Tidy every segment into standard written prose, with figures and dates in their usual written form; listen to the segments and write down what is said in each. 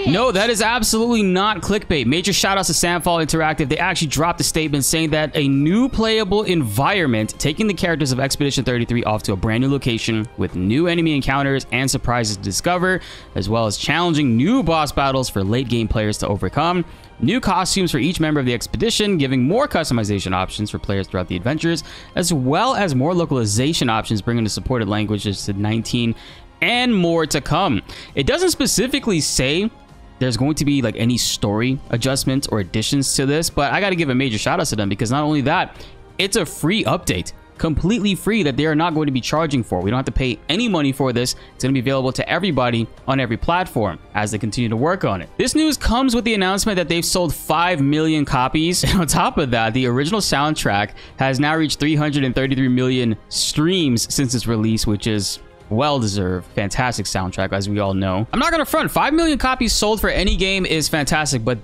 No, that is absolutely not clickbait. Major shoutouts to Sandfall Interactive. They actually dropped a statement saying that a new playable environment, taking the characters of Expedition 33 off to a brand new location with new enemy encounters and surprises to discover, as well as challenging new boss battles for late game players to overcome. New costumes for each member of the expedition, giving more customization options for players throughout the adventures, as well as more localization options, bringing the supported languages to 19 and more to come. It doesn't specifically say there's going to be like any story adjustments or additions to this, but I got to give a major shout out to them because not only that, it's a free update. Completely free that they are not going to be charging for. We don't have to pay any money for this. It's going to be available to everybody on every platform as they continue to work on it. This news comes with the announcement that they've sold 5 million copies. And on top of that, the original soundtrack has now reached 333 million streams since its release, which is well-deserved. Fantastic soundtrack, as we all know. I'm not going to front. 5 million copies sold for any game is fantastic, but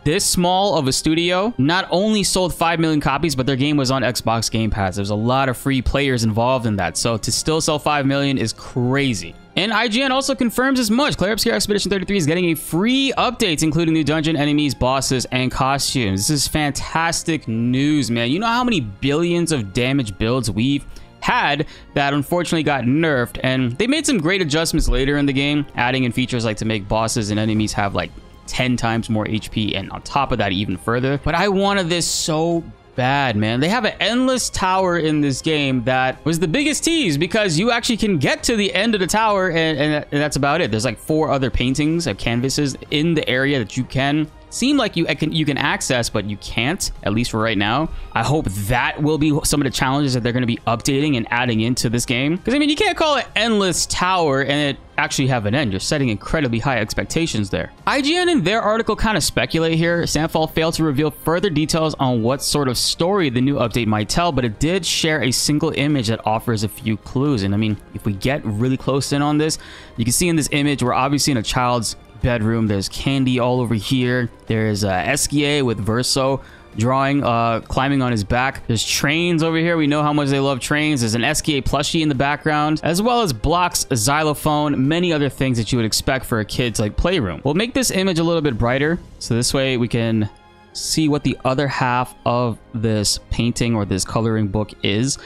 this small of a studio not only sold 5 million copies, but their game was on Xbox Game Pass. There's a lot of free players involved in that. So to still sell 5 million is crazy. And IGN also confirms as much. Clair Obscur Expedition 33 is getting a free updates, including new dungeon enemies, bosses, and costumes. This is fantastic news, man. You know how many billions of damage builds we've had that unfortunately got nerfed, and they made some great adjustments later in the game, adding in features like to make bosses and enemies have like 10 times more HP, and on top of that even further. But I wanted this so bad, man. They have an endless tower in this game that was the biggest tease, because you actually can get to the end of the tower and that's about it. There's like 4 other paintings of canvases in the area that you can seem like you can access, but you can't, at least for right now. I hope that will be some of the challenges that they're going to be updating and adding into this game, because I mean, you can't call it endless tower and it actually have an end. You're setting incredibly high expectations there. IGN in their article kind of speculate here. Sandfall failed to reveal further details on what sort of story the new update might tell, but it did share a single image that offers a few clues. And I mean, if we get really close in on this, you can see in this image, we're obviously in a child's bedroom. There's candy all over here. There's Esquier with Verso drawing, climbing on his back. There's trains over here. We know how much they love trains. There's an Esquier plushie in the background, as well as blocks, a xylophone, many other things that you would expect for a kid's like playroom. We'll make this image a little bit brighter, so this way we can see what the other half of this painting or this coloring book is.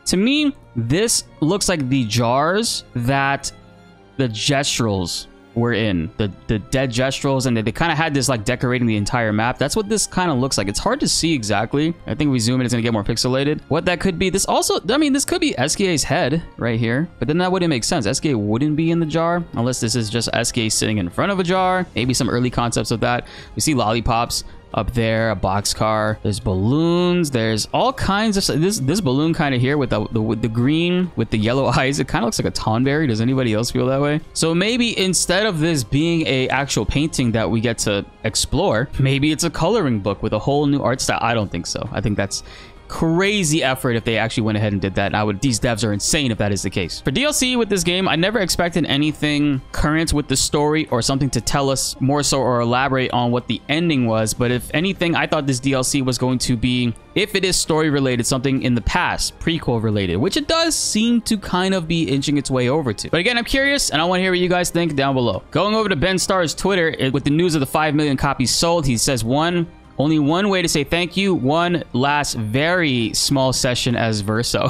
To me, this looks like the jars that the Gestrels were in, the dead Gestrels, and they kind of had this like decorating the entire map. That's what this kind of looks like. It's hard to see exactly. I think we zoom in, it's gonna get more pixelated. What that could be, this also, I mean, this could be Esquier's head right here, but then that wouldn't make sense. Esquier wouldn't be in the jar unless this is just Esquier sitting in front of a jar. Maybe some early concepts of that. We see lollipops up there, a boxcar, there's balloons, there's all kinds of this balloon kind of here with the green with the yellow eyes. It kind of looks like a tonberry. Does anybody else feel that way? So maybe instead of this being a actual painting that we get to explore, maybe it's a coloring book with a whole new art style. I don't think so. I think that's crazy effort if they actually went ahead and did that. And these devs are insane if that is the case. For DLC with this game, I never expected anything current with the story or something to tell us more so or elaborate on what the ending was. But if anything, I thought this DLC was going to be, if it is story related, something in the past, prequel related, which it does seem to kind of be inching its way over to. But again, I'm curious and I want to hear what you guys think down below. Going over to Ben Starr's Twitter with the news of the 5 million copies sold, he says only one way to say thank you. One last very small session as Verso.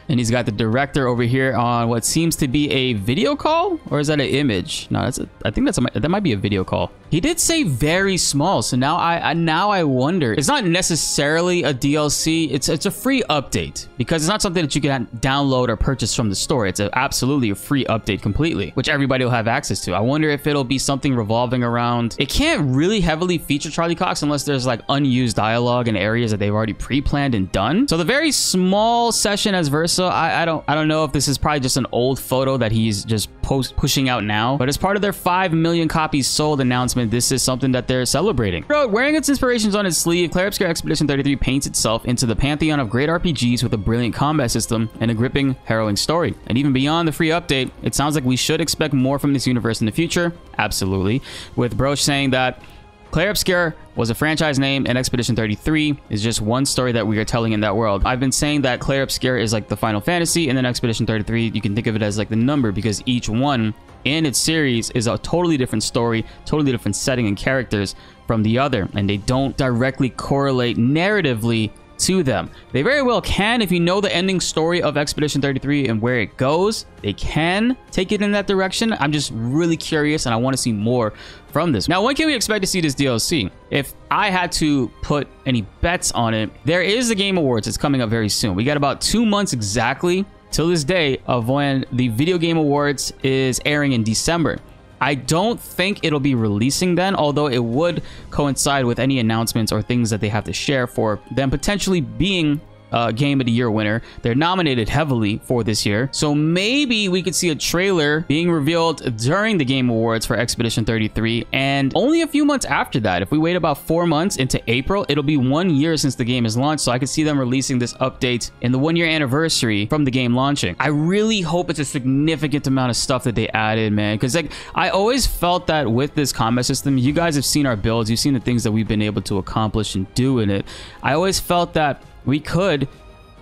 And he's got the director over here on what seems to be a video call, or is that an image? No, I think that might be a video call. He did say very small, so now I wonder. It's not necessarily a DLC. It's a free update, because it's not something that you can download or purchase from the store. It's absolutely a free update completely, which everybody will have access to. I wonder if it'll be something revolving around. It can't really heavily feature Charlie Cox unless there's like unused dialogue in areas that they've already pre-planned and done. So the very small session as Verso, I don't know if this is probably just an old photo that he's just pushing out now, but as part of their 5 million copies sold announcement, this is something that they're celebrating. Wearing its inspirations on its sleeve, Clair Obscur Expedition 33 paints itself into the pantheon of great RPGs with a brilliant combat system and a gripping, harrowing story. And even beyond the free update, it sounds like we should expect more from this universe in the future. Absolutely. With Broach saying that Clair Obscur was a franchise name, and Expedition 33 is just one story that we are telling in that world. I've been saying that Clair Obscur is like the Final Fantasy, and then Expedition 33, you can think of it as like the number, because each one in its series is a totally different story, totally different setting and characters from the other, and they don't directly correlate narratively to them. They very well can. If you know the ending story of Expedition 33 and where it goes, they can take it in that direction. I'm just really curious and I want to see more from this. Now, when can we expect to see this DLC? If I had to put any bets on it, there is the Game Awards. It's coming up very soon. We got about 2 months exactly till this day of when the Video Game Awards is airing in December. I don't think it'll be releasing then, although it would coincide with any announcements or things that they have to share for them potentially being Game of the Year winner. They're nominated heavily for this year, so maybe we could see a trailer being revealed during the Game Awards for Expedition 33, and only a few months after that. If we wait about 4 months into April, it'll be 1 year since the game is launched, so I could see them releasing this update in the 1-year anniversary from the game launching. I really hope it's a significant amount of stuff that they added, man, because like I always felt that with this combat system, you guys have seen our builds, you've seen the things that we've been able to accomplish and do in it. I always felt that we could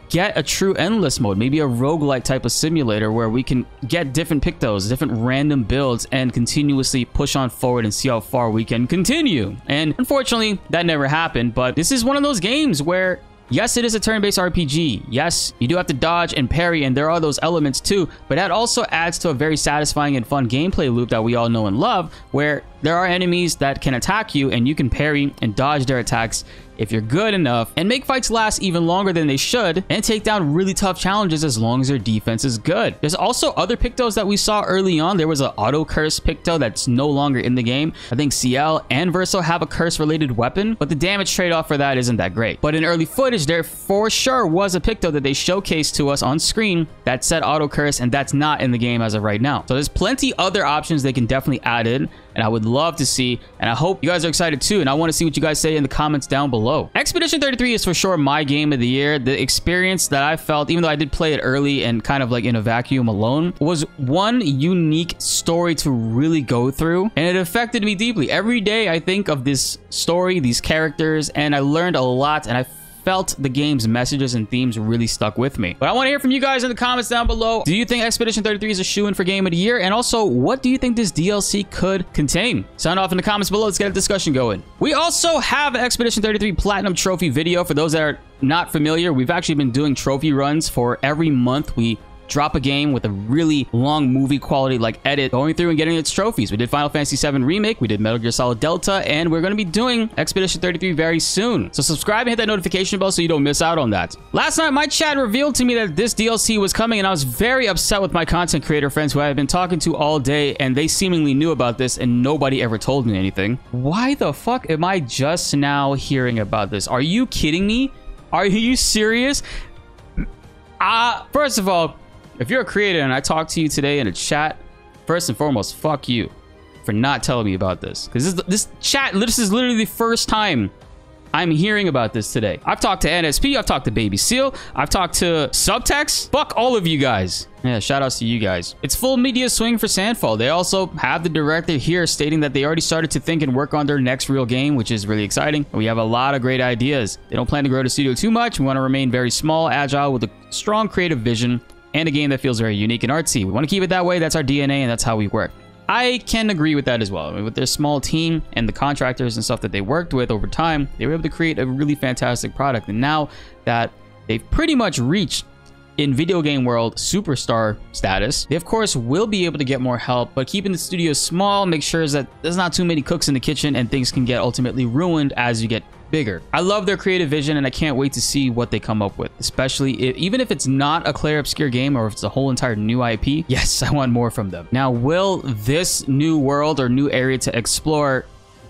get a true endless mode, maybe a roguelike type of simulator where we can get different pictos, different random builds, and continuously push on forward and see how far we can continue. And unfortunately, that never happened, but this is one of those games where yes, it is a turn-based RPG. Yes, you do have to dodge and parry, and there are those elements too, but that also adds to a very satisfying and fun gameplay loop that we all know and love, where there are enemies that can attack you and you can parry and dodge their attacks if you're good enough, and make fights last even longer than they should, and take down really tough challenges as long as their defense is good. There's also other pictos that we saw early on. There was an auto curse picto that's no longer in the game. I think CL and Verso have a curse related weapon, but the damage trade-off for that isn't that great. But in early footage, there for sure was a picto that they showcased to us on screen that said auto curse, and that's not in the game as of right now. So there's plenty other options they can definitely add in, and I would love to see, and I hope you guys are excited too, and I want to see what you guys say in the comments down below. Expedition 33 is for sure my game of the year. The experience that I felt, even though I did play it early and kind of like in a vacuum alone, was one unique story to really go through, and it affected me deeply. Every day I think of this story, these characters, and I learned a lot, and I felt the game's messages and themes really stuck with me. But I want to hear from you guys in the comments down below. Do you think Expedition 33 is a shoo-in for Game of the Year? And also, what do you think this DLC could contain? Sound off in the comments below. Let's get a discussion going. We also have an Expedition 33 Platinum Trophy video. For those that are not familiar, we've actually been doing trophy runs for every month. We drop a game with a really long movie quality like edit, going through and getting its trophies. We did Final Fantasy VII Remake, we did Metal Gear Solid Delta, and we're going to be doing Expedition 33 very soon. So subscribe and hit that notification bell so you don't miss out on that. Last night, my chat revealed to me that this DLC was coming, and I was very upset with my content creator friends who I have been talking to all day, and they seemingly knew about this, and nobody ever told me anything. Why the fuck am I just now hearing about this? Are you kidding me? Are you serious? First of all, if you're a creator and I talk to you today in a chat, first and foremost, fuck you for not telling me about this. Because this is literally the first time I'm hearing about this today. I've talked to NSP, I've talked to Baby Seal, I've talked to Subtext. Fuck all of you guys. Yeah, shout outs to you guys. It's full media swing for Sandfall. They also have the director here stating that they already started to think and work on their next real game, which is really exciting. We have a lot of great ideas. They don't plan to grow the studio too much. We want to remain very small, agile, with a strong creative vision, and a game that feels very unique and artsy. We want to keep it that way. That's our DNA, and that's how we work. I can agree with that as well. I mean, with their small team and the contractors and stuff that they worked with over time, they were able to create a really fantastic product. And now that they've pretty much reached, in video game world, superstar status, they of course will be able to get more help, but keeping the studio small makes sure that there's not too many cooks in the kitchen and things can get ultimately ruined as you get bigger. I love their creative vision, and I can't wait to see what they come up with, especially even if it's not a Clair Obscur game or if it's a whole entire new IP. Yes, I want more from them. Now, will this new world or new area to explore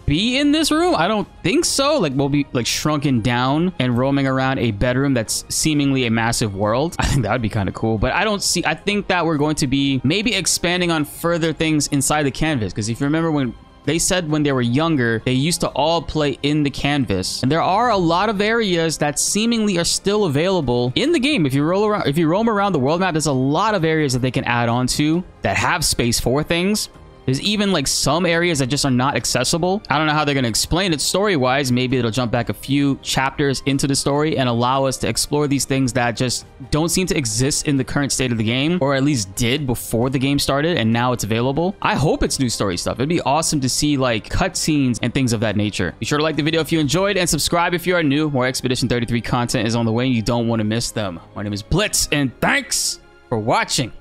be in this room? I don't think so. Like, we'll be like shrunken down and roaming around a bedroom that's seemingly a massive world. I think that would be kind of cool, but I think that we're going to be maybe expanding on further things inside the canvas, because if you remember when they said when they were younger, they used to all play in the canvas. And there are a lot of areas that seemingly are still available in the game. If you roam around the world map, there's a lot of areas that they can add on to that have space for things. There's even like some areas that just are not accessible. I don't know how they're going to explain it story-wise. Maybe it'll jump back a few chapters into the story and allow us to explore these things that just don't seem to exist in the current state of the game, or at least did before the game started and now it's available. I hope it's new story stuff. It'd be awesome to see like cutscenes and things of that nature. Be sure to like the video if you enjoyed and subscribe if you are new. More Expedition 33 content is on the way and you don't want to miss them. My name is BltzZ and thanks for watching.